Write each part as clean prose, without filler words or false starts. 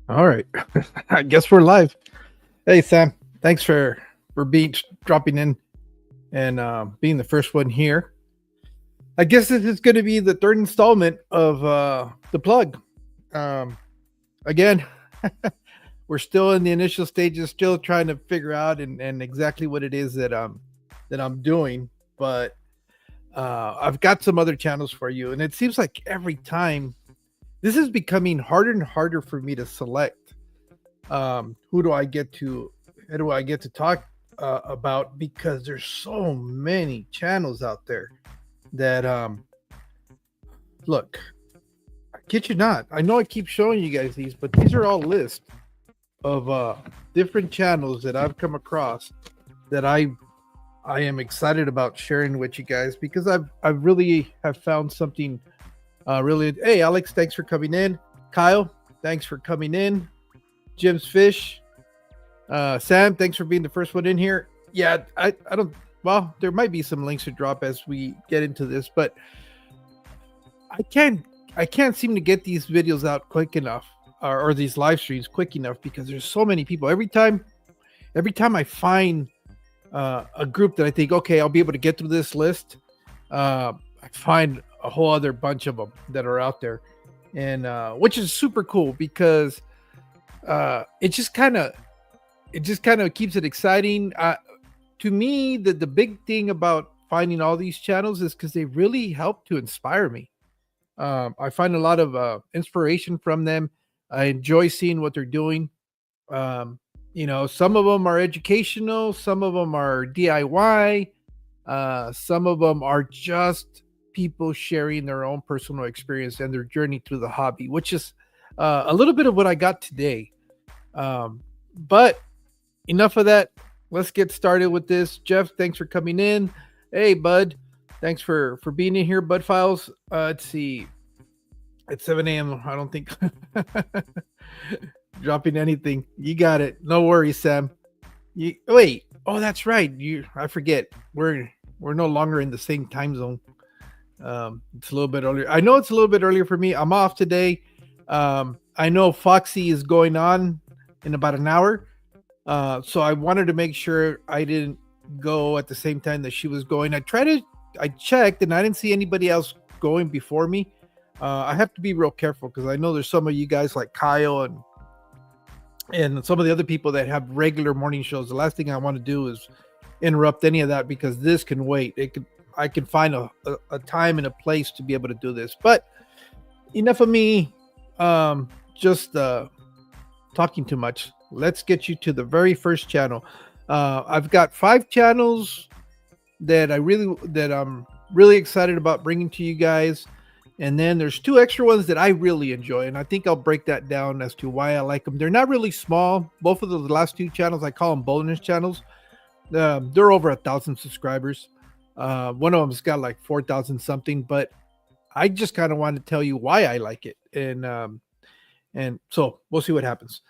All right. I guess we're live. Hey Sam, thanks for being dropping in and being the first one here. I guess this is going to be the third installment of the plug. Um, again, we're still in the initial stages, still trying to figure out and exactly what it is that I'm doing. But I've got some other channels for you, and it seems like every time this is becoming harder and harder for me to select. Who do I get to? Who do I get to talk about? Because there's so many channels out there that look. I kid you not. I know I keep showing you guys these, but these are all lists of different channels that I've come across that I am excited about sharing with you guys because I really have found something really. Hey Alex, thanks for coming in. Kyle, thanks for coming in. Jim's Fish. Sam, thanks for being the first one in here. Yeah, I don't. Well, there might be some links to drop as we get into this, but I can't seem to get these videos out quick enough, or these live streams quick enough because there's so many people. Every time I find a group that I think, okay, I'll be able to get through this list, I find a whole other bunch of them that are out there, and which is super cool because it just kind of keeps it exciting. To me, the big thing about finding all these channels is because they really help to inspire me. I find a lot of inspiration from them. I enjoy seeing what they're doing. Some of them are educational, some of them are DIY, some of them are just people sharing their own personal experience and their journey through the hobby, which is a little bit of what I got today. But enough of that. Let's get started with this. Jeff, thanks for coming in. Hey, Bud. Thanks for being in here, Bud Files. Let's see. At 7 a.m., I don't think dropping anything. You got it. No worries, Sam. Wait. Oh, that's right. I forget. We're no longer in the same time zone. It's a little bit earlier. I know it's a little bit earlier for me. I'm off today. I know Foxy is going on in about an hour. So I wanted to make sure I didn't go at the same time that she was going. I checked and I didn't see anybody else going before me. I have to be real careful because I know there's some of you guys like Kyle and some of the other people that have regular morning shows. The last thing I want to do is interrupt any of that because this can wait. I can find a time and a place to be able to do this. But enough of me just talking too much. Let's get you to the very first channel. I've got 5 channels that I'm really excited about bringing to you guys. And then there's 2 extra ones that I really enjoy. And I think I'll break that down as to why I like them. They're not really small. Both of the last 2 channels, I call them bonus channels. They're over 1,000 subscribers. One of them's got like 4,000 something, but I just kind of want to tell you why I like it. And so we'll see what happens.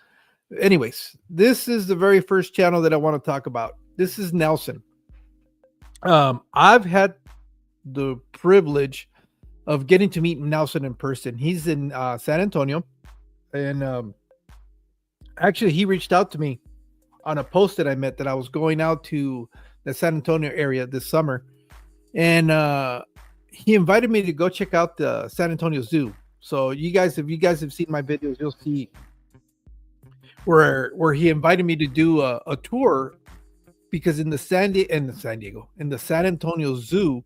Anyways, this is the very first channel that I want to talk about. This is Nelson. I've had the privilege of getting to meet Nelson in person. He's in San Antonio, and actually he reached out to me on a post that I met that I was going out to the San Antonio area this summer, and he invited me to go check out the San Antonio Zoo. So if you guys have seen my videos, you'll see where he invited me to do a tour because in the San Antonio Zoo,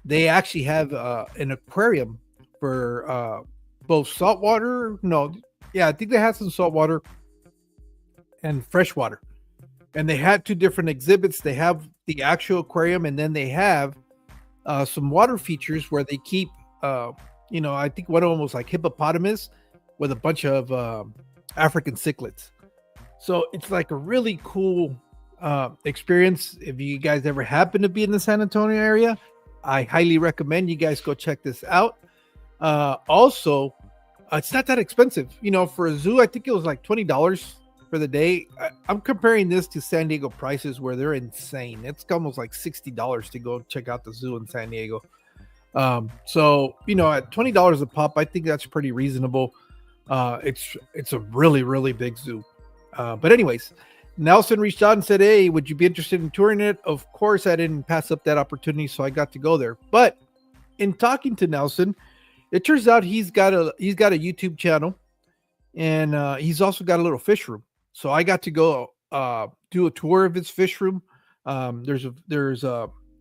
they actually have an aquarium for both saltwater. No, yeah, I think they had some saltwater and freshwater. And they had 2 different exhibits. They have the actual aquarium, and then they have some water features where they keep, I think one of them was like hippopotamus with a bunch of African cichlids. So it's like a really cool experience. If you guys ever happen to be in the San Antonio area, I highly recommend you guys go check this out. Also, it's not that expensive. For a zoo, I think it was like $20 for the day. I'm comparing this to San Diego prices where they're insane. It's almost like $60 to go check out the zoo in San Diego. So, at $20 a pop, I think that's pretty reasonable. It's a really big zoo. But anyways, Nelson reached out and said, "Hey, would you be interested in touring it?" Of course, I didn't pass up that opportunity, so I got to go there. But in talking to Nelson, it turns out he's got a YouTube channel, and he's also got a little fish room. So I got to go do a tour of his fish room. There's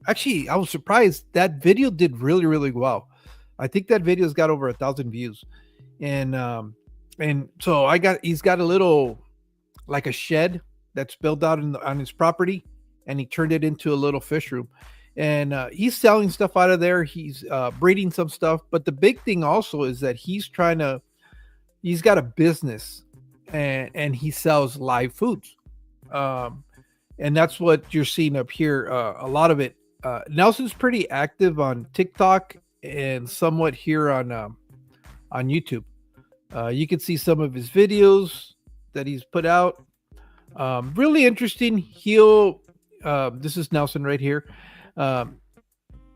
actually, I was surprised that video did really well. I think that video's got over 1,000 views, and so he's got a little, like a shed that's built out on his property, and he turned it into a little fish room, and he's selling stuff out of there. He's breeding some stuff, but the big thing also is that he's got a business, and he sells live foods, and that's what you're seeing up here. A lot of it. Nelson's pretty active on TikTok and somewhat here on YouTube. You can see some of his videos that he's put out. Really interesting. This is Nelson right here.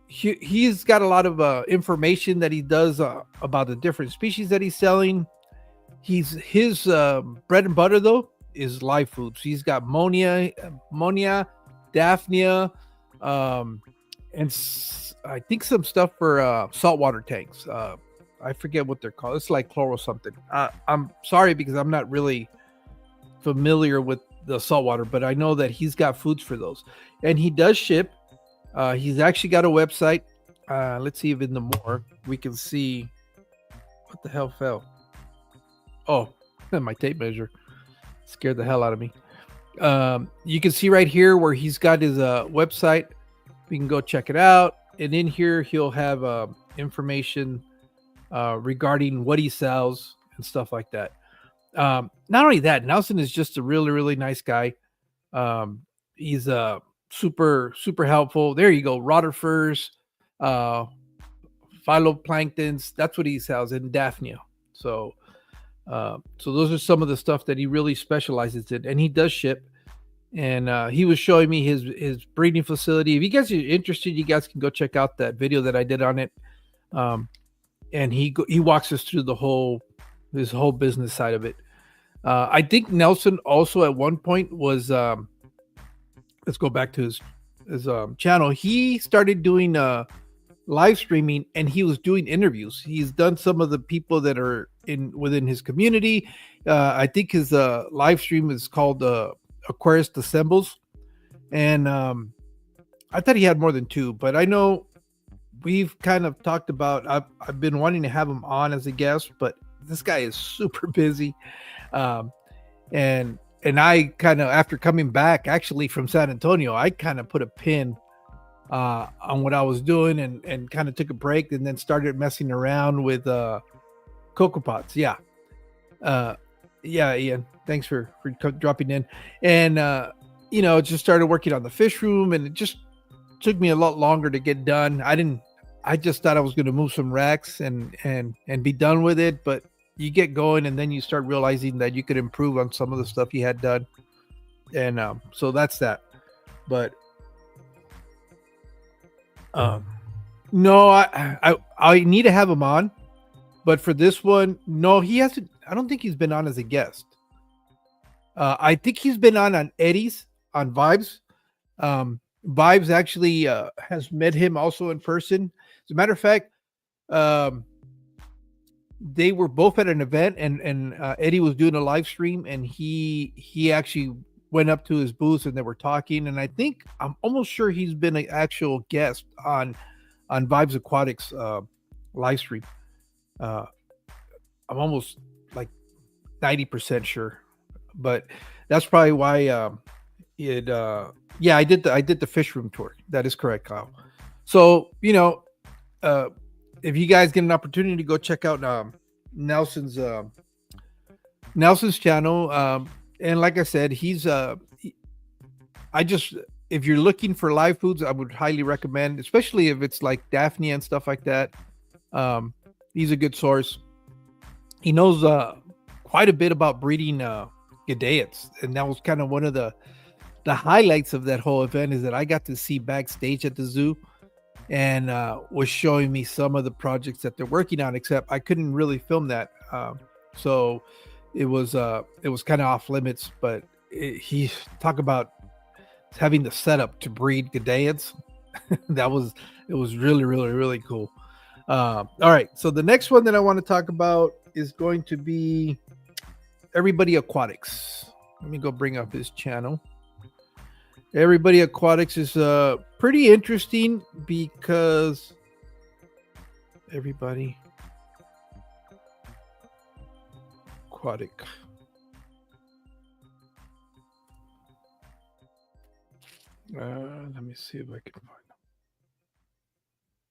He's got a lot of information that he does about the different species that he's selling. His bread and butter though is live foods. He's got Monia, Daphnia, and I think some stuff for saltwater tanks. I forget what they're called. It's like chloral something. I'm sorry because I'm not really familiar with the saltwater, but I know that he's got foods for those, and he does ship. He's actually got a website. Let's see if in the more we can see what the hell fell. Oh, my tape measure scared the hell out of me. You can see right here where he's got his website. We can go check it out, and in here he'll have information regarding what he sells and stuff like that. Not only that, Nelson is just a really nice guy. He's super helpful. There you go, rotifers, phytoplanktons. That's what he sells, and Daphnia. So those are some of the stuff that he really specializes in, and he does ship. And he was showing me his breeding facility. If you guys are interested, you guys can go check out that video that I did on it. And he walks us through his whole business side of it. I think Nelson also at one point was let's go back to his channel. He started doing live streaming, and he was doing interviews. He's done some of the people that are within his community. I think his live stream is called Aquarius Assembles, and I thought he had more than two, but I know we've kind of talked about. I've been wanting to have him on as a guest, but this guy is super busy, and I kind of, after coming back actually from San Antonio, I kind of put a pin on what I was doing and kind of took a break, and then started messing around with cocoa pots. Yeah, Ian, thanks for dropping in. And just started working on the fish room, and it just took me a lot longer to get done. I just thought I was going to move some racks and be done with it, but you get going, and then you start realizing that you could improve on some of the stuff you had done, and so that's that. But no, I need to have him on, but for this one, no, he hasn't. I don't think he's been on as a guest. I think he's been on Eddie's on Vibes. Vibes actually has met him also in person. As a matter of fact, they were both at an event, and Eddie was doing a live stream, and he actually went up to his booth, and they were talking. And I'm almost sure he's been an actual guest on Vibes Aquatics live stream. I'm almost like 90% sure, but that's probably why I did the fish room tour. That is correct, Kyle. So if you guys get an opportunity to go check out Nelson's channel, and like I said, he's if you're looking for live foods, I would highly recommend, especially if it's like Daphne and stuff like that. He's a good source. He knows quite a bit about breeding Gadaeans, and that was kind of one of the highlights of that whole event, is that I got to see backstage at the zoo, and was showing me some of the projects that they're working on, except I couldn't really film that. so it was kind of off limits. But he talk about having the setup to breed Gadaeans. It was really, really, really cool. All right, so the next one that I want to talk about is going to be Everybody Aquatics. Let me go bring up his channel. Everybody Aquatics is pretty interesting because Everybody Aquatic. Let me see if I can find them.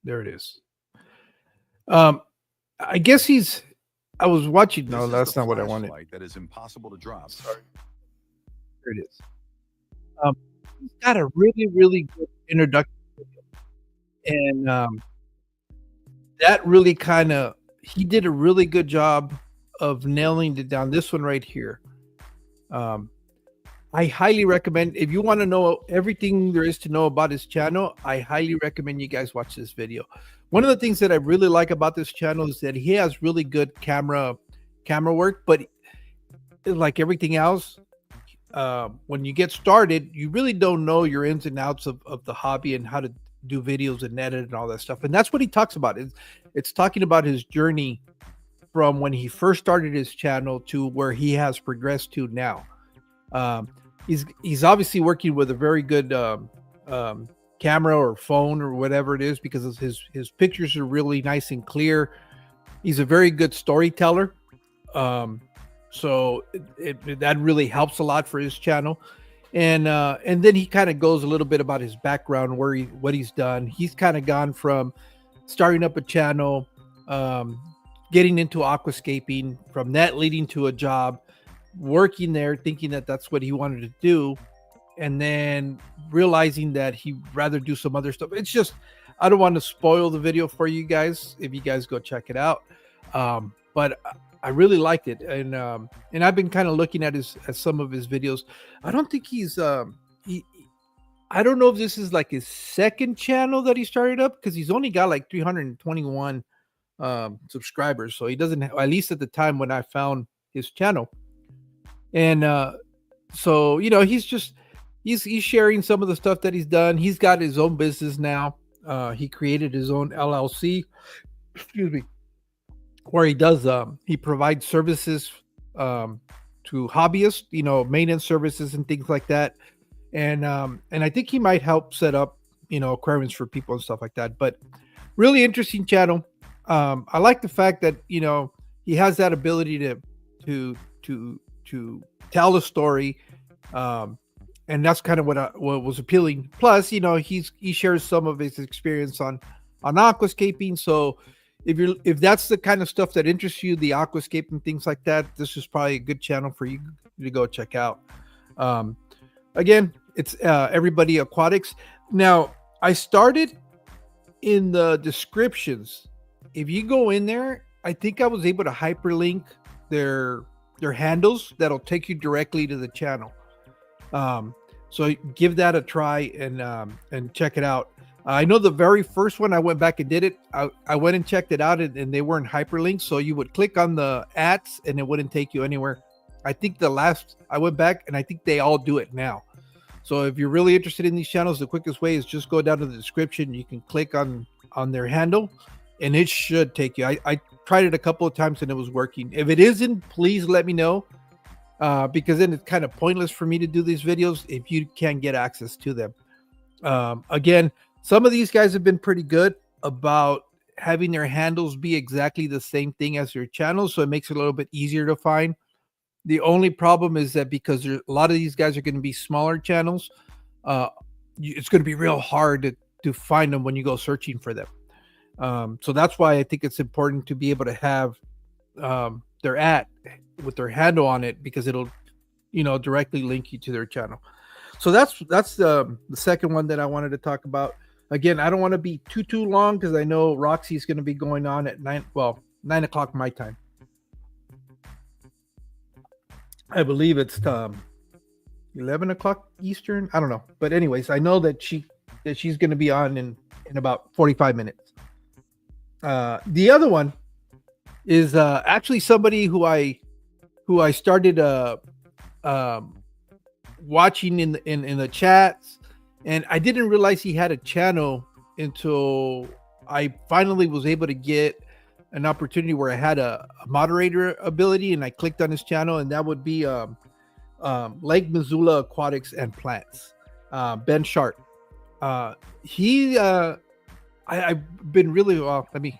There it is. I guess I was watching. No, that's not what I wanted. That is impossible to drop. Sorry. There it is. He's got a really, really good introduction video. And that really he did a really good job of nailing it down. This one right here. I highly recommend, if you want to know everything there is to know about his channel, I highly recommend you guys watch this video. One of the things that I really like about this channel is that he has really good camera work, but like everything else, when you get started, you really don't know your ins and outs of the hobby and how to do videos and edit and all that stuff. And that's what he talks about. It's talking about his journey from when he first started his channel to where he has progressed to now. He's obviously working with a very good camera or phone or whatever it is, because his pictures are really nice and clear. He's a very good storyteller. So that really helps a lot for his channel. And then he kind of goes a little bit about his background, what he's done. He's kind of gone from starting up a channel, getting into aquascaping, from that leading to a job, working there, thinking that that's what he wanted to do, and then realizing that he'd rather do some other stuff. It's just, I don't want to spoil the video for you guys if you guys go check it out. But I really liked it, and I've been kind of looking at some of his videos. I don't think I don't know if this is like his second channel that he started up, because he's only got like 321 subscribers. So he doesn't have, at least at the time when I found his channel. And so, he's sharing some of the stuff that he's done. He's got his own business now. He created his own LLC, excuse me, where he provides services to hobbyists, maintenance services and things like that. And I think he might help set up, aquariums for people and stuff like that. But really interesting channel. I like the fact that, he has that ability to tell a story, and that's kind of what was appealing. Plus, he shares some of his experience on aquascaping. So if that's the kind of stuff that interests you, the aquascaping, things like that, this is probably a good channel for you to go check out. Again, it's Everybody Aquatics. Now, I started in the descriptions. If you go in there, I think I was able to hyperlink their handles that'll take you directly to the channel. So give that a try and check it out. I know the very first one I went back and did it. I went and checked it out, and they weren't hyperlinked, so you would click on the ads and it wouldn't take you anywhere. I think the last I went back, and I think they all do it now. So if you're really interested in these channels, the quickest way is just go down to the description. You can click on their handle, and it should take you. I tried it a couple of times and it was working. If it isn't, please let me know, because then it's kind of pointless for me to do these videos if you can't get access to them. Again, some of these guys have been pretty good about having their handles be exactly the same thing as their channels, so it makes it a little bit easier to find. The only problem is that because a lot of these guys are going to be smaller channels, it's going to be real hard to find them when you go searching for them. So that's why I think it's important to be able to have their ad with their handle on it, because it'll directly link you to their channel. So that's the second one that I wanted to talk about. Again, I don't want to be too long, because I know Roxy's going to be going on at 9 o'clock my time. I believe it's 11 o'clock Eastern. I don't know, but anyways, I know that she's going to be on in about 45 minutes. The other one is actually somebody who I started um, watching in the chats, and I didn't realize he had a channel until I finally was able to get an opportunity where I had a moderator ability, and I clicked on his channel, and that would be LakeMissoulaAquatics&Plants, Ben Sharp. I've been really well. Let me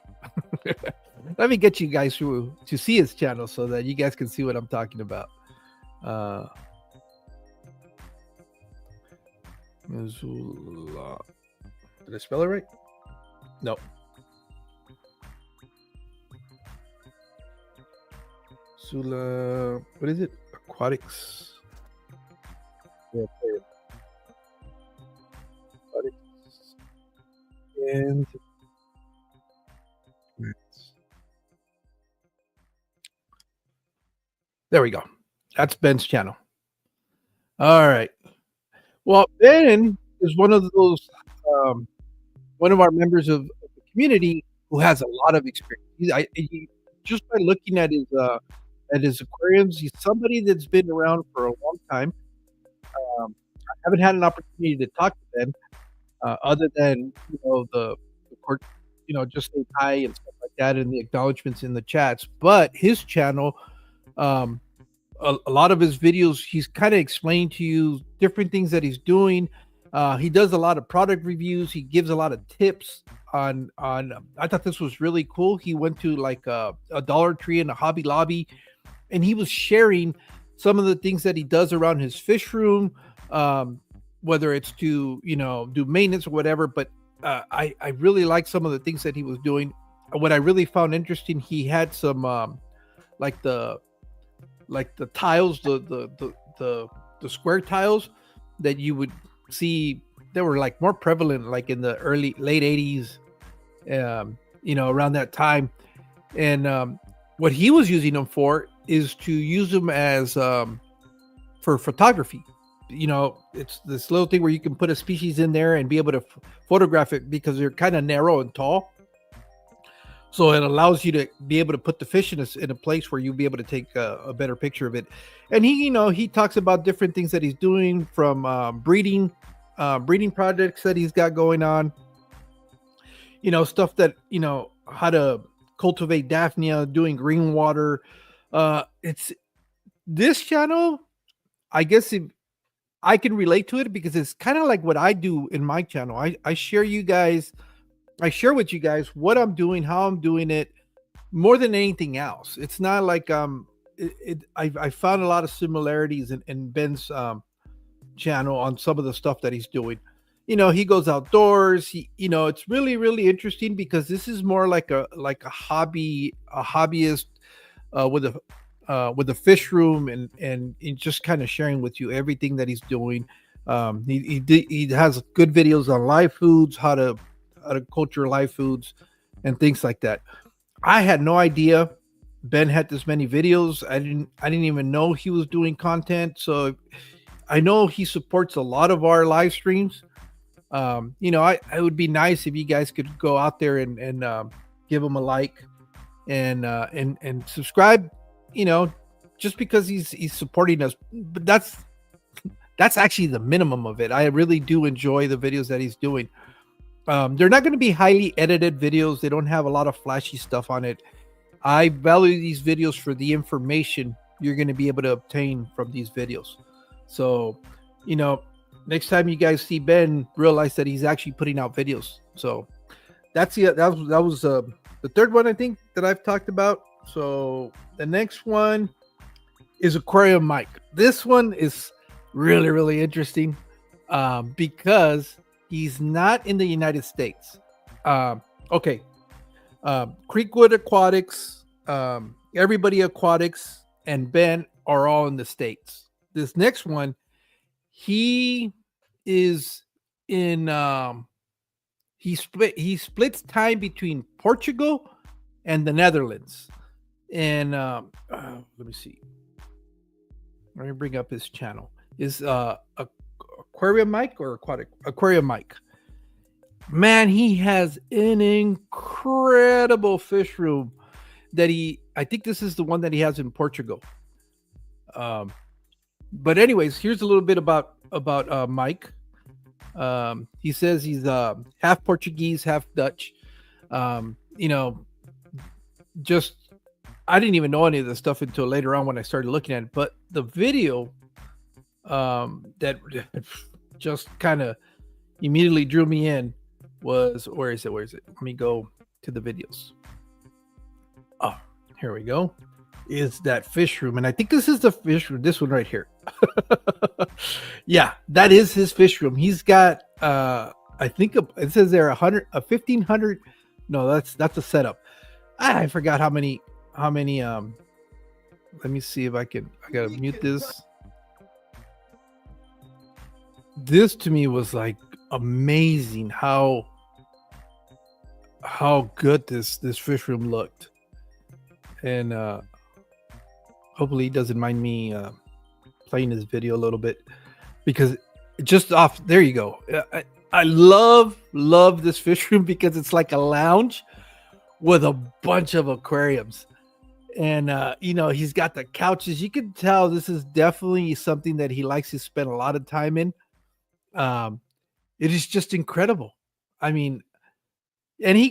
let me get you guys to see his channel so that you guys can see what I'm talking about. Missoula. Did I spell it right? No. Sula. What is it? Aquatics. Yeah, aquatics. And there we go. That's Ben's channel. All right. Well, Ben is one of those, one of our members of the community who has a lot of experience. Just by looking at his aquariums, he's somebody that's been around for a long time. I haven't had an opportunity to talk to Ben, other than the court, just say hi and stuff like that, and the acknowledgments in the chats. But his channel, um, a lot of his videos, he's kind of explained to you different things that he's doing. He does a lot of product reviews. He gives a lot of tips on. I thought this was really cool. He went to like a Dollar Tree and a Hobby Lobby, and he was sharing some of the things that he does around his fish room, whether it's to do maintenance or whatever. But I really like some of the things that he was doing. What I really found interesting, he had some like the tiles, the square tiles that you would see. They were like more prevalent like in the late 80s, around that time. And what he was using them for is to use them as for photography. It's this little thing where you can put a species in there and be able to photograph it, because they're kind of narrow and tall. So it allows you to be able to put the fish in a place where you'll be able to take a better picture of it. And he talks about different things that he's doing, from breeding projects that he's got going on. Stuff that, how to cultivate Daphnia, doing green water. It's this channel, I guess I can relate to it, because it's kind of like what I do in my channel. I share with you guys what I'm doing, how I'm doing it, more than anything else. It's not like I found a lot of similarities in Ben's channel on some of the stuff that he's doing. He goes outdoors. It's really, really interesting, because this is more like a hobbyist with a fish room, and just kind of sharing with you everything that he's doing. He has good videos on live foods, how to culture live foods, and things like that. I had no idea Ben had this many videos. I didn't even know he was doing content. So I know he supports a lot of our live streams. I would be nice if you guys could go out there and give him a like and subscribe. Just because he's supporting us. But that's actually the minimum of it. I really do enjoy the videos that he's doing. They're not going to be highly edited videos. They don't have a lot of flashy stuff on it. I value these videos for the information you're going to be able to obtain from these videos. So, next time you guys see Ben, realize that he's actually putting out videos. So that was the third one, I think, that I've talked about. So the next one is Aquariummike. This one is really, really interesting, because he's not in the United States. Okay. Creekwood.aquatics, Everybody Aquatics, and Ben are all in the States. This next one, he is in. He splits time between Portugal and the Netherlands. And let me see. Let me bring up his channel. Is Aquariummike or Aquariummike. Man, he has an incredible fish room. that I think this is the one that he has in Portugal. But anyways, here's a little bit about Mike. He says he's half Portuguese, half Dutch. You know, just I didn't even know any of this stuff until later on when I started looking at it. But the video that just kind of immediately drew me in was, where is it? Let me go to the videos. Oh, here we go. Is that fish room? And I think this is the fish room. This one right here. Yeah, that is his fish room. He's got I think it says there 1,500. No, that's a setup. I forgot how many let me see if I gotta mute this. This to me was like amazing how good this fish room looked. And hopefully he doesn't mind me playing his video a little bit, because just off there you go. I love this fish room because it's like a lounge with a bunch of aquariums. And you know, he's got the couches. You can tell this is definitely something that he likes to spend a lot of time in. It is just incredible. I mean, and he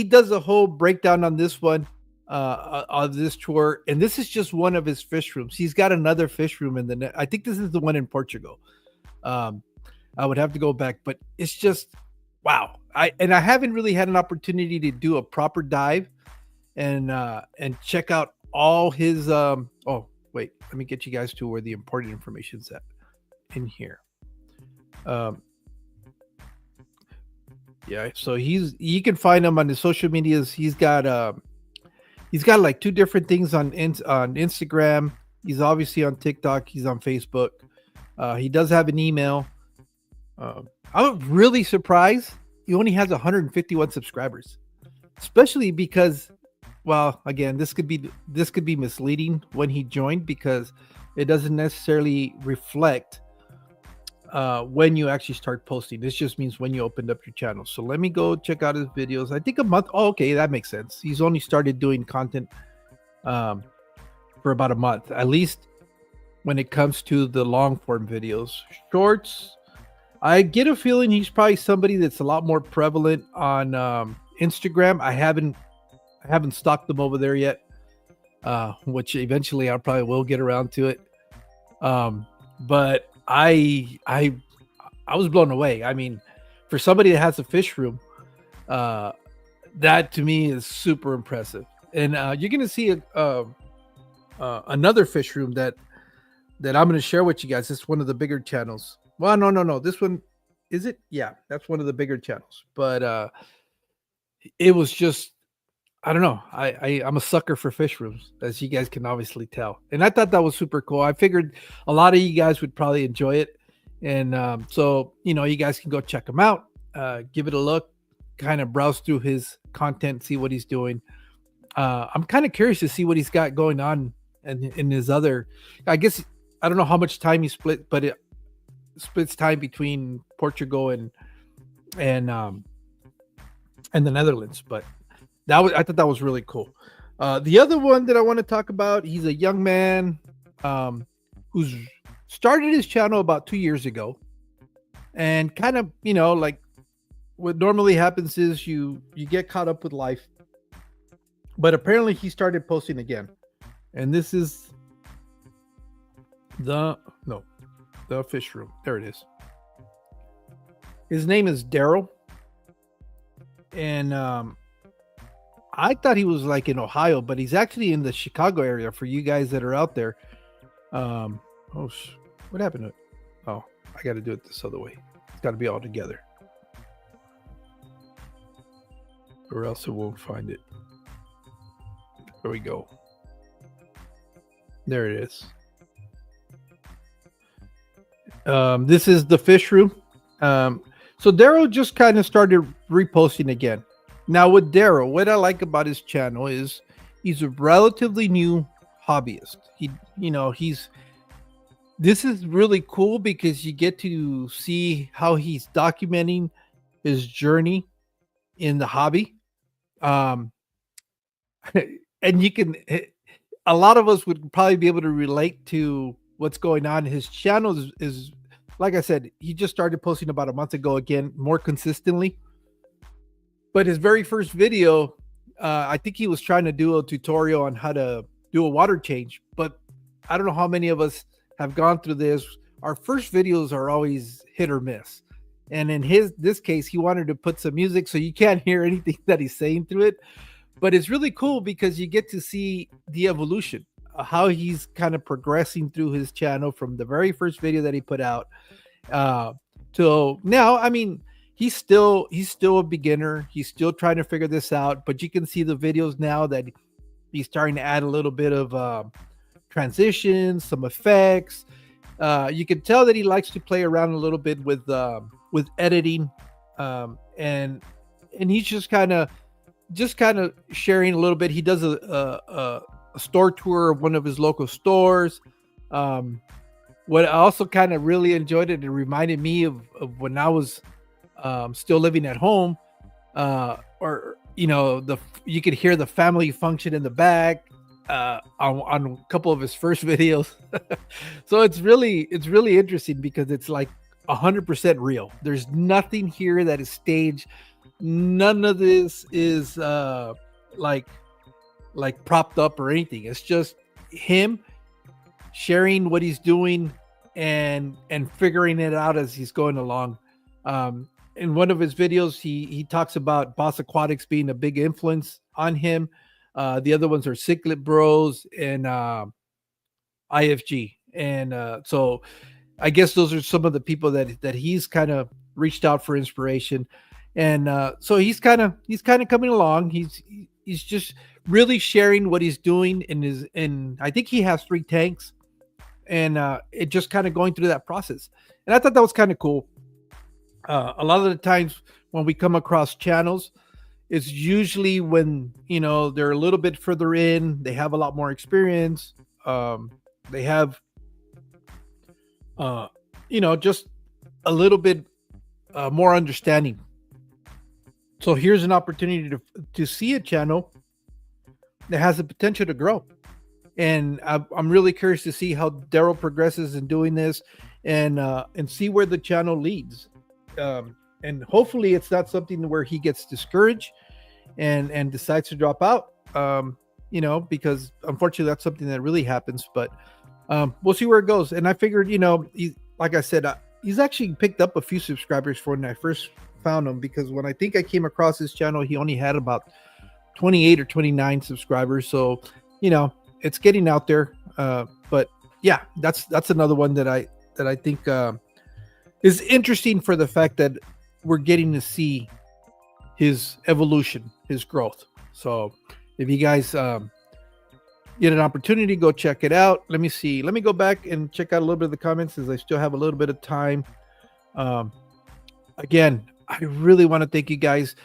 does a whole breakdown on this one, on this tour, and this is just one of his fish rooms. He's got another fish room in the I think this is the one in Portugal. I would have to go back, but it's just wow. I haven't really had an opportunity to do a proper dive and check out all his oh wait, let me get you guys to where the important information's at in here. Yeah, so you can find him on the social medias. He's got like 2 different things on Instagram. He's obviously on TikTok. He's on Facebook. He does have an email. I'm really surprised he only has 151 subscribers, especially because, well, again, this could be misleading when he joined, because it doesn't necessarily reflect when you actually start posting. This just means when you opened up your channel. So let me go check out his videos. I think a month. Oh, okay, that makes sense. He's only started doing content for about a month, at least when it comes to the long form videos. Shorts, I get a feeling he's probably somebody that's a lot more prevalent on Instagram. I haven't stalked them over there yet, which eventually I probably will get around to it. But I was blown away. I mean, for somebody that has a fish room, that to me is super impressive. And you're gonna see another fish room that I'm gonna share with you guys. It's one of the bigger channels. Well, no. This one, is it? Yeah, that's one of the bigger channels. But it was just, I don't know. I'm a sucker for fish rooms, as you guys can obviously tell. And I thought that was super cool. I figured a lot of you guys would probably enjoy it. And so, you know, you guys can go check him out, give it a look, kind of browse through his content, see what he's doing. I'm kind of curious to see what he's got going on in his other, I guess, I don't know how much time he split, but it splits time between Portugal and the Netherlands. But I thought that was really cool. The other one that I want to talk about, he's a young man who's started his channel about 2 years ago, and kind of, you know, like what normally happens is you get caught up with life, but apparently he started posting again. And this is the fish room. There it is. His name is Daryl, and I thought he was like in Ohio, but he's actually in the Chicago area. For you guys that are out there, what happened to it? Oh, I got to do it this other way. It's got to be all together, or else it won't find it. There we go. There it is. This is the fish room. So Daryl just kind of started reposting again. Now with Daryl, what I like about his channel is he's a relatively new hobbyist. This is really cool because you get to see how he's documenting his journey in the hobby. And and you can, a lot of us would probably be able to relate to what's going on. His channel is like I said, he just started posting about a month ago again, more consistently. But his very first video, I think he was trying to do a tutorial on how to do a water change. But I don't know how many of us have gone through this. Our first videos are always hit or miss. And in this case, he wanted to put some music so you can't hear anything that he's saying through it. But it's really cool because you get to see the evolution, how he's kind of progressing through his channel from the very first video that he put out till now. I mean, he's still a beginner. He's still trying to figure this out, but you can see the videos now that he's starting to add a little bit of transitions, some effects. You can tell that he likes to play around a little bit with editing, and he's just kind of sharing a little bit. He does a store tour of one of his local stores. What I also kind of really enjoyed it reminded me of when I was still living at home, or you could hear the family function in the back on a couple of his first videos. So it's really interesting because it's like 100% real. There's nothing here that is staged. None of this is like propped up or anything. It's just him sharing what he's doing and figuring it out as he's going along. In one of his videos, he talks about Boss Aquatics being a big influence on him. The other ones are Cichlid Bros and IFG. And so I guess those are some of the people that he's kind of reached out for inspiration. And so he's kind of coming along. He's just really sharing what he's doing in I think he has 3 tanks, and it just kind of going through that process. And I thought that was kind of cool. A lot of the times when we come across channels, it's usually when they're a little bit further in, they have a lot more experience, they have just a little bit more understanding. So here's an opportunity to see a channel that has the potential to grow. And I'm really curious to see how Daryl progresses in doing this, and see where the channel leads. And hopefully it's not something where he gets discouraged and decides to drop out, because unfortunately that's something that really happens. But we'll see where it goes. And I figured, like I said, he's actually picked up a few subscribers for when I first found him, because when I think I came across his channel, he only had about 28 or 29 subscribers. So it's getting out there. But yeah, that's another one that I think is interesting for the fact that we're getting to see his evolution, his growth. So if you guys get an opportunity, go check it out. Let me see. Let me go back and check out a little bit of the comments, as I still have a little bit of time. Again, I really want to thank you guys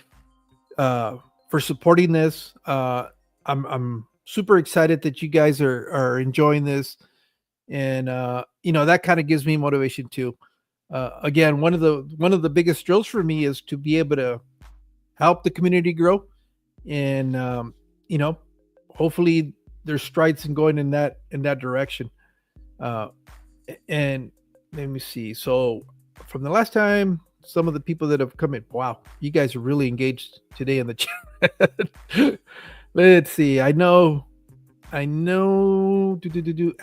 for supporting this. I'm super excited that you guys are enjoying this, and that kind of gives me motivation too. Again, one of the biggest thrills for me is to be able to help the community grow, and hopefully there's strides in going in that direction. And let me see. So from the last time, some of the people that have come in, wow, you guys are really engaged today in the chat. Let's see. I know.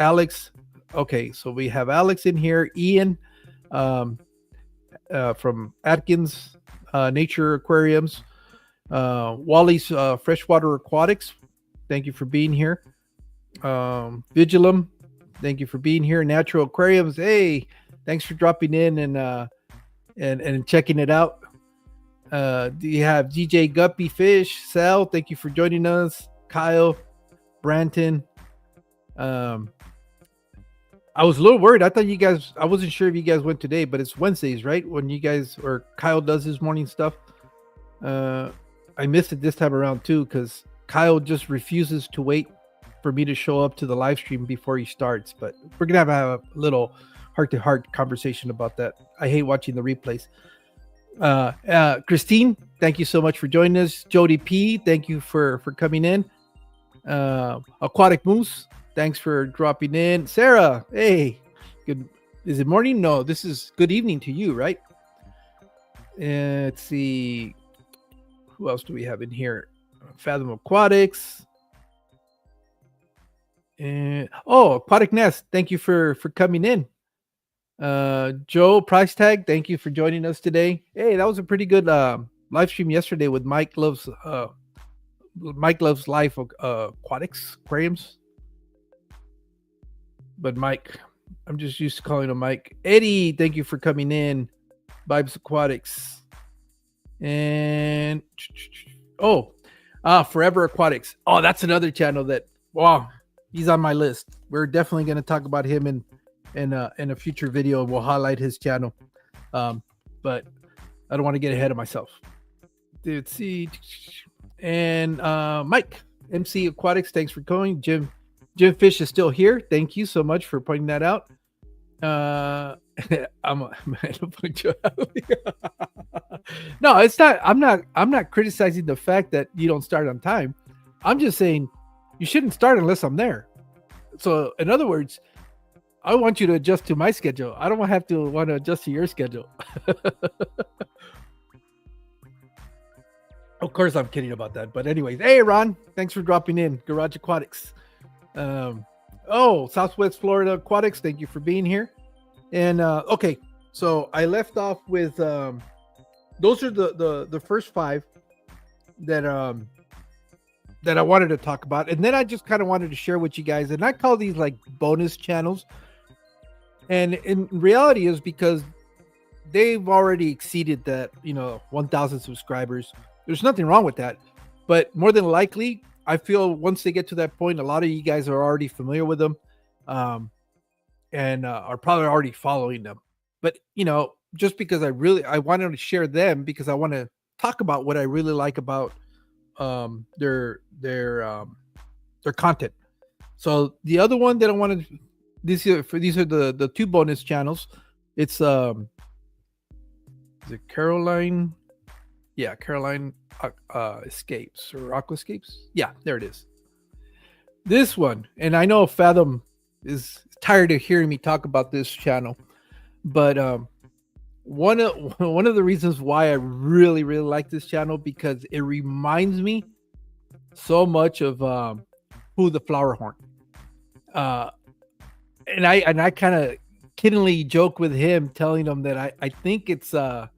Alex. Okay, so we have Alex in here. Ian, from Atkins Nature Aquariums. Wally's Freshwater Aquatics. Thank you for being here. Vigilum, thank you for being here. Natural Aquariums. Hey, thanks for dropping in and checking it out. Do you have DJ Guppy Fish? Sal, thank you for joining us. Kyle, Branton. I was a little worried. I thought you guys, I wasn't sure if you guys went today, but it's Wednesdays, right? When you guys, or Kyle does his morning stuff. I missed it this time around too, because Kyle just refuses to wait for me to show up to the live stream before he starts. But we're going to have a little heart-to-heart conversation about that. I hate watching the replays. Christine, thank you so much for joining us. Jody P, thank you for coming in. Aquatic Moose, thanks for dropping in. Sarah, hey, good. Is it morning? No, this is good evening to you, right? Let's see. Who else do we have in here? Fathom Aquatics. And Aquatic Nest, thank you for coming in. Joe Price Tag, thank you for joining us today. Hey, that was a pretty good live stream yesterday with Mike Loves Life Aquatics Aquariums. But Mike, I'm just used to calling him Mike. Eddie, thank you for coming in. Vibes Aquatics. And Forever Aquatics. Oh, that's another channel that, wow, he's on my list. We're definitely going to talk about him in a future video. We'll highlight his channel. But I don't want to get ahead of myself. Let's see. And Mike, MC Aquatics, thanks for going. Jim Fish is still here. Thank you so much for pointing that out. No, it's not. I'm not criticizing the fact that you don't start on time. I'm just saying you shouldn't start unless I'm there. So in other words, I want you to adjust to my schedule. I don't want to adjust to your schedule. Of course, I'm kidding about that. But anyways, hey, Ron, thanks for dropping in. Garage Aquatics. Southwest Florida Aquatics, thank you for being here. And okay, so I left off with those are the first 5 that I wanted to talk about, and then I just kind of wanted to share with you guys, and I call these like bonus channels. And in reality is because they've already exceeded that 1,000 subscribers. There's nothing wrong with that, but more than likely, I feel once they get to that point, a lot of you guys are already familiar with them, and are probably already following them. But just because I wanted to share them because I want to talk about what I really like about their content. So the other one that I wanted, these are the 2 bonus channels. It's is it Caroline? Yeah, Caroline Escapes or Aquascapes. Yeah, there it is. This one, and I know Fathom is tired of hearing me talk about this channel, but one of the reasons why I really like this channel because it reminds me so much of Who the Flower Horn. And I kind of kiddingly joke with him, telling him that I think it's got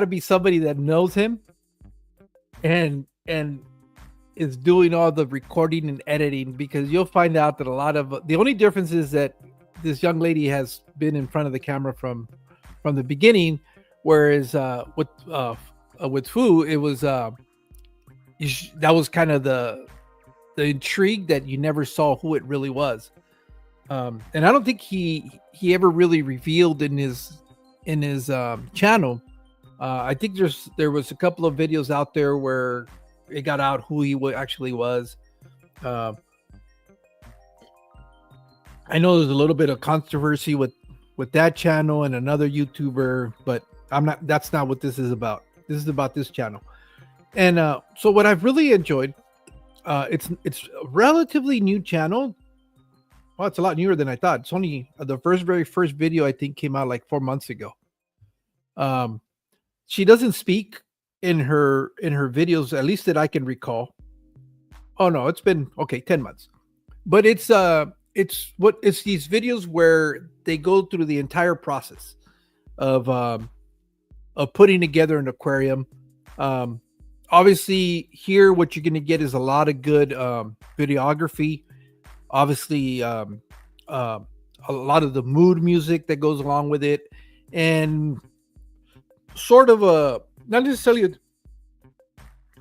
to be somebody that knows him and is doing all the recording and editing, because you'll find out that a lot of the only difference is that this young lady has been in front of the camera from the beginning, whereas with Fu, it was that was kind of the intrigue that you never saw who it really was. And I don't think he ever really revealed in his channel. I think there was a couple of videos out there where it got out who he actually was. I know there's a little bit of controversy with that channel and another YouTuber, but that's not what this is about. This is about this channel. And so what I've really enjoyed, it's a relatively new channel. Well, it's a lot newer than I thought. It's only the very first video I think came out like 4 months ago. She doesn't speak in her videos, at least that I can recall. Oh no, it's been 10 months. But it's these videos where they go through the entire process of putting together an aquarium. Obviously here what you're going to get is a lot of good videography. Obviously a lot of the mood music that goes along with it, and sort of not necessarily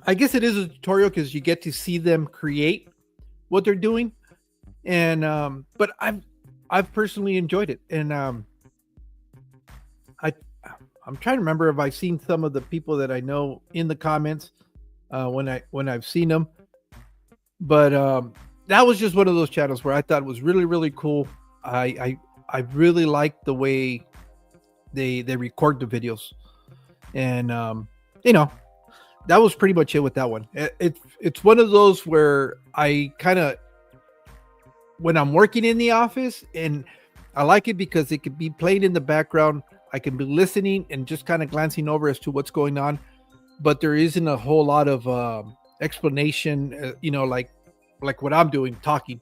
I guess it is a tutorial because you get to see them create what they're doing. And but I've personally enjoyed it. And I'm trying to remember if I've seen some of the people that I know in the comments when I've seen them. But that was just one of those channels where I thought it was really, really cool. I really like the way they record the videos. And that was pretty much it with that one. It's one of those where I kind of, when I'm working in the office, and I like it because it could be playing in the background. I can be listening and just kind of glancing over as to what's going on, but there isn't a whole lot of explanation. Like what I'm doing, talking.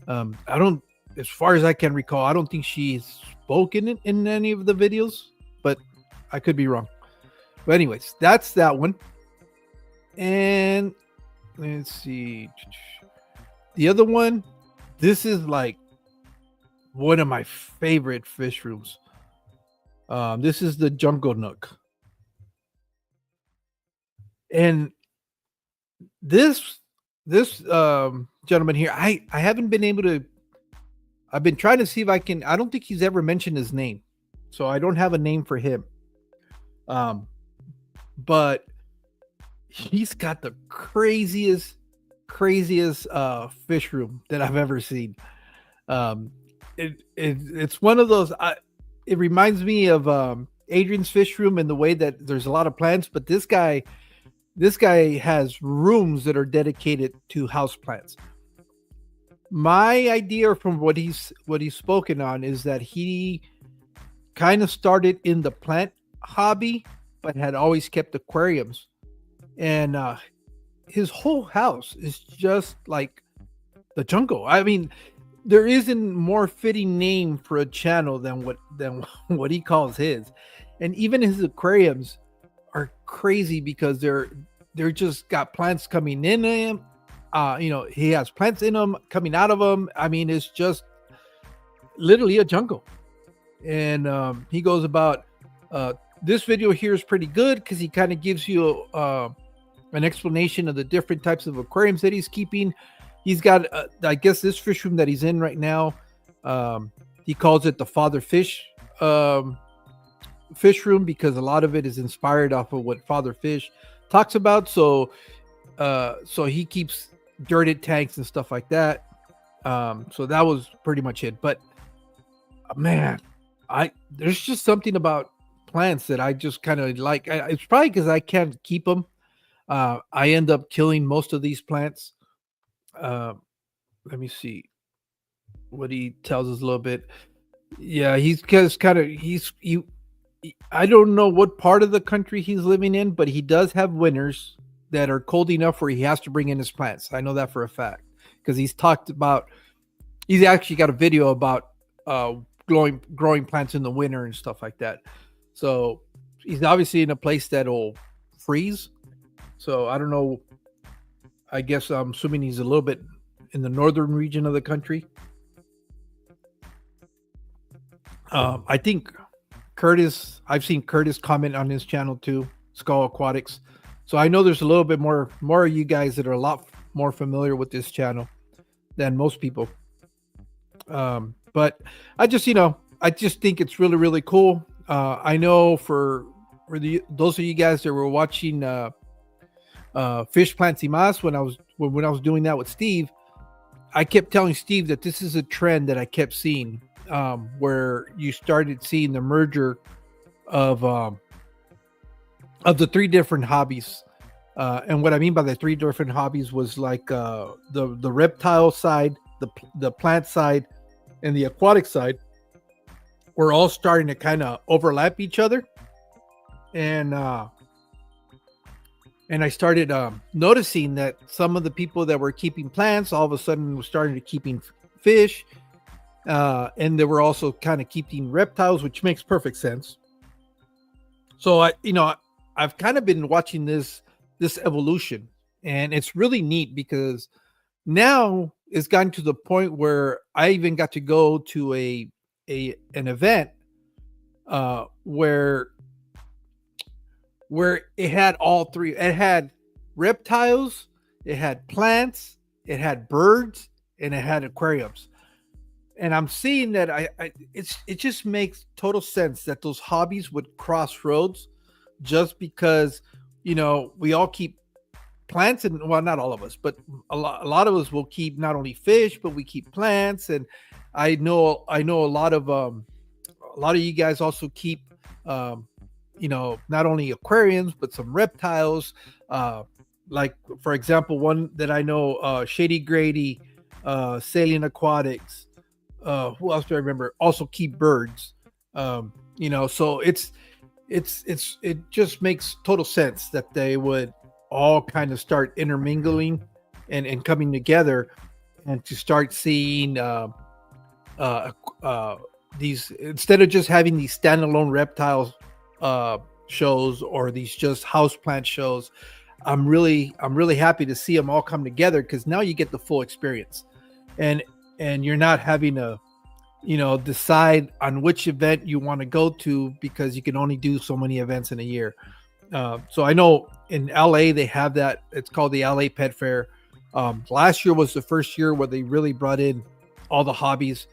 I don't, as far as I can recall, I don't think she's spoken in any of the videos, but I could be wrong. But anyways, that's that one. And let's see, the other one. This is like one of my favorite fish rooms. This is the Jungle Nook, and this gentleman here, I haven't been able to. I've been trying to see if I can. I don't think he's ever mentioned his name, so I don't have a name for him. But he's got the craziest fish room that I've ever seen. It's one of those. It reminds me of Adrian's fish room in the way that there's a lot of plants, but this guy has rooms that are dedicated to house plants. My idea from what he's spoken on is that he kind of started in the plant hobby, but had always kept aquariums, and his whole house is just like the jungle. I mean, there isn't more fitting name for a channel than what he calls his, and even his aquariums are crazy because they're just got plants coming in him. He has plants in them, coming out of them. I mean, it's just literally a jungle. And he goes about this video here is pretty good because he kind of gives you an explanation of the different types of aquariums that he's keeping. He's got, I guess, this fish room that he's in right now. He calls it the Father Fish fish room because a lot of it is inspired off of what Father Fish talks about. So he keeps dirted tanks and stuff like that. So that was pretty much it. But man, there's just something about plants that I just kind of like. It's probably because I can't keep them. I end up killing most of these plants. Let me see what he tells us a little bit. Yeah, he's kind of I don't know what part of the country he's living in, but he does have winters that are cold enough where he has to bring in his plants. I know that for a fact because he's actually got a video about growing plants in the winter and stuff like that. So he's obviously in a place that'll freeze. So I don't know. I guess I'm assuming he's a little bit in the northern region of the country. I think I've seen Curtis comment on his channel too, Skull Aquatics. So I know there's a little bit more of you guys that are a lot more familiar with this channel than most people. But I just think it's really, really cool. I know for those of you guys that were watching Fish Plants y Mas when I was doing that with Steve, I kept telling Steve that this is a trend that I kept seeing, where you started seeing the merger of the three different hobbies. And what I mean by the three different hobbies was like the reptile side, the plant side, and the aquatic side were all starting to kind of overlap each other. And I started noticing that some of the people that were keeping plants all of a sudden were starting to keeping fish, and they were also kind of keeping reptiles, which makes perfect sense. So I've kind of been watching this evolution, and it's really neat because now it's gotten to the point where I even got to go to an event where it had all three. It had reptiles, it had plants, it had birds, and it had aquariums. And I'm seeing that it just makes total sense that those hobbies would cross roads, just because we all keep plants, and well, not all of us, but a lot of us will keep not only fish, but we keep plants. And I know a lot of you guys also keep not only aquariums but some reptiles. Like, for example, one that I know, Shady Grady, Saline Aquatics. Who else do I remember? Also, Keep Birds. So it just makes total sense that they would all kind of start intermingling and coming together, and to start seeing uh, these, instead of just having these standalone reptiles shows, or these just houseplant shows. I'm really happy to see them all come together, because now you get the full experience, and you're not having to decide on which event you want to go to, because you can only do so many events in a year. So I know in LA they have that. It's called the LA Pet Fair. Last year was the first year where they really brought in all the hobbies.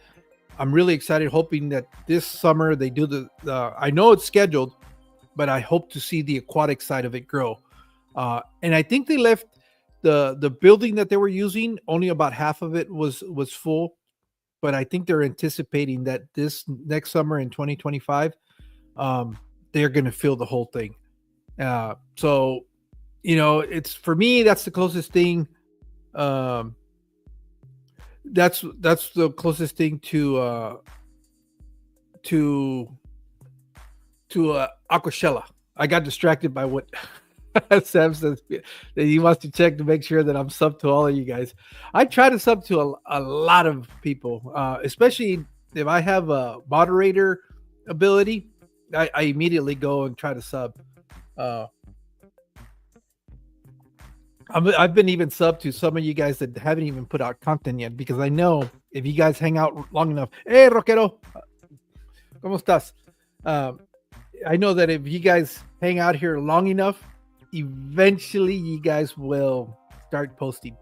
I'm really excited, hoping that this summer they do the I know it's scheduled, but I hope to see the aquatic side of it grow. And I think they left the building that they were using, only about half of it was full, but I think they're anticipating that this next summer in 2025, they're going to fill the whole thing. So, it's, for me, that's the closest thing. That's the closest thing to Aquashella. I got distracted by what Sam says that he wants to check to make sure that I'm sub to all of you guys. I try to sub to a lot of people, especially if I have a moderator ability. I immediately go and try to sub. I've been even sub to some of you guys that haven't even put out content yet, because I know if you guys hang out long enough. Hey, Roquero, ¿cómo estás? I know that if you guys hang out here long enough, eventually you guys will start posting,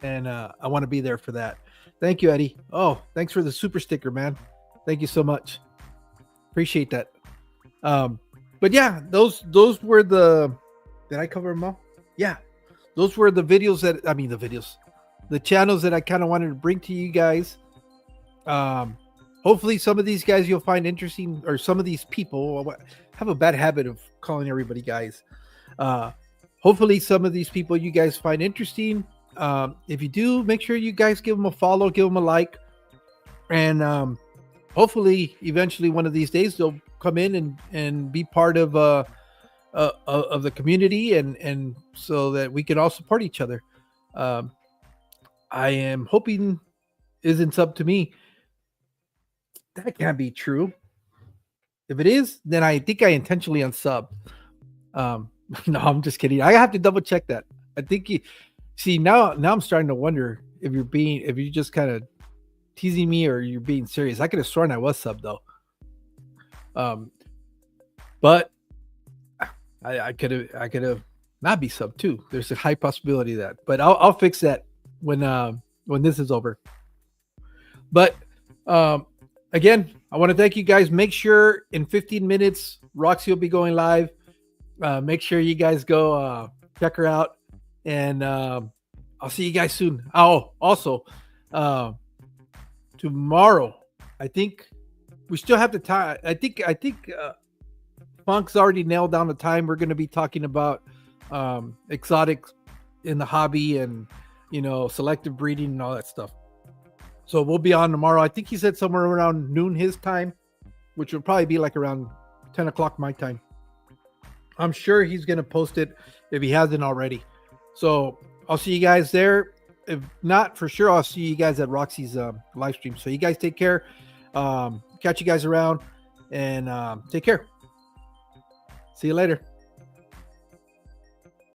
and I want to be there for that. Thank you, Eddie. Oh, thanks for the super sticker, man. Thank you so much. Appreciate that. But yeah, those were did I cover them all? Yeah, those were the videos the channels that I kind of wanted to bring to you guys. Hopefully some of these guys you'll find interesting, or some of these people. I have a bad habit of calling everybody guys. Hopefully some of these people you guys find interesting. If you do, make sure you guys give them a follow, give them a like, and hopefully eventually one of these days they'll come in and be part of the community, and so that we can all support each other. I am hoping isn't up to me. That can't be true. If it is, then I think I intentionally unsubbed. No, I'm just kidding. I have to double check that. I think now I'm starting to wonder if you're just kind of teasing me, or you're being serious. I could have sworn I was sub though. But I could have not be sub too. There's a high possibility of that, but I'll fix that when this is over. But again, I want to thank you guys. Make sure in 15 minutes Roxy will be going live. Make sure you guys go check her out, and I'll see you guys soon. Oh, also tomorrow, I think we still have the time. I think Funk's already nailed down the time. We're going to be talking about exotics in the hobby, and selective breeding and all that stuff. So we'll be on tomorrow. I think he said somewhere around noon his time, which will probably be like around 10 o'clock my time. I'm sure he's going to post it if he hasn't already. So I'll see you guys there. If not, for sure, I'll see you guys at Roxy's live stream. So you guys take care. Catch you guys around, and take care. See you later.